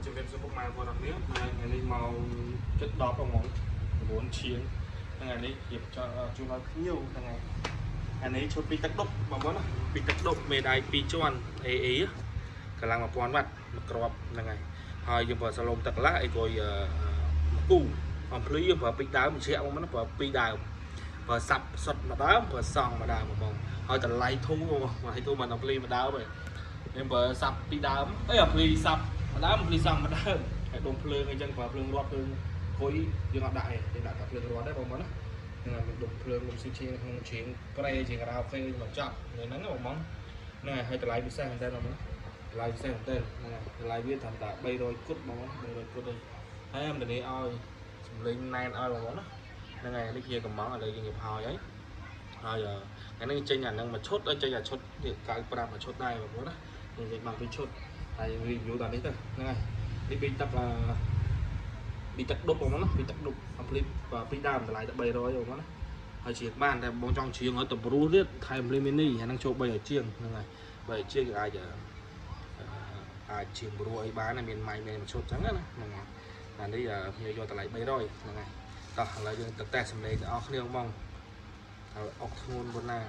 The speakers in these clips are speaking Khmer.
ជំរាបសួរពុកម៉ែបងប្អូននេះថ្ងៃនេះមកចិត្ត10បង9ជាងថ្ងៃនេះជៀបជូនឲ្យភ្ញៀវថ្ងៃនេះឈុតពីទឹកដុកបងប្អូនណាពីទឹកដុកមេដៃ2ជាន់AA កម្លាំង1000 វ៉ាត់មួយគ្រាប់ហ្នឹងហើយយើងប្រើសាឡូមទឹកកន្លះអីក៏គូអំភ្លីយើងប្រើពីដើមជ្រាក់បងប្អូនប្រើពីដើមប្រើសាប់សុតម្ដងប្រើសង់ម្ដងបងហើយតម្លៃធូរហើយធូរមិនអំភ្លីម្ដងទេយើងប្រើសាប់ពីដើមអីអំភ្លីសាប់ម្ដងអំភ្លីសង់ម្ដងហើយដុំភ្លើងអីចឹងប្រើភ្លើងរត់ភ្លើងហុយយើងអត់ដាក់ទេយើងដាក់តែភ្លើងរត់ទេបងប្អូនណាហ្នឹងហើយដុំភ្លើងដុំស៊ីឈៀងក្នុងជ្រៀងប្រេជាការ៉ាអូខេមកចប់ហ្នឹងបងប្អូនហ្នឹងហើយតម្លៃពិសេសមែនតើបងប្អូនតម្លៃពិសេសមែនតើហ្នឹងហើយតម្លៃវាត្រឹមតែ300 គុតបងប្អូន300 គុតទេហើយអំនេះឲ្យសម្លេងណែនឲ្យបងប្អូនណាហ្នឹងហើយនេះជាកំងឥឡូវយើងnhậpហើយហើយអានេះចេញអាហ្នឹងមួយឈុតចេញអាឈុត95មួយឈុតដែរបងប្អូនណាយើងចេញបានពីឈុតហើយ review តានេះទៅហ្នឹងហើយនេះពីទឹកពីទឹកដុបបងប្អូនណាពីទឹកដុបអំភ្លីពីដើមតម្លៃតែ300បងប្អូនណាហើយជាងបានតែបងចង់ជាងឲ្យតម្រួសទៀតថែមភ្លីមីនីអាហ្នឹងចូល3ឲ្យជាងហ្នឹងហើយ3ឲ្យជាងអាចជាងព្រោះអីបានមានម៉ៃមានមួយឈុតចឹងណាហ្នឹងហើយអានេះខ្ញុំយកតម្លៃ300ហ្នឹងហើយតោះឥឡូវយើងទៅតេស្តសម្លេងទាំងអស់គ្នាបងហើយអុកធ្ងន់ប៉ុណ្ណា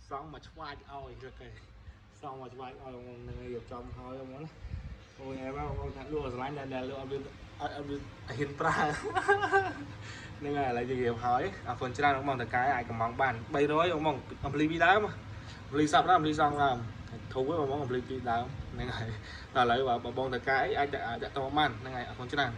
សង់មកឆ្វាចឲ្យរឹកឯងសង់មកឆ្វាចឲ្យបងនឹងយកចំហើយបងណាអូយអែបងថាលក់ស្រឡាញ់ដែលលក់អត់មានហ៊ានប្រើហ្នឹងហើយឥឡូវយើងរៀបហើយអរគុណច្រើនបងតកែអាចកំងបាន300បងអំភ្លីពីដើមអំភ្លីសាប់ដើមអំភ្លីសង់ដើមធូរបងអំភ្លីពីដើមហ្នឹងហើយដល់ឥឡូវបើបងតកែអាចដាក់តបានហ្នឹងហើយអរគុណច្រើន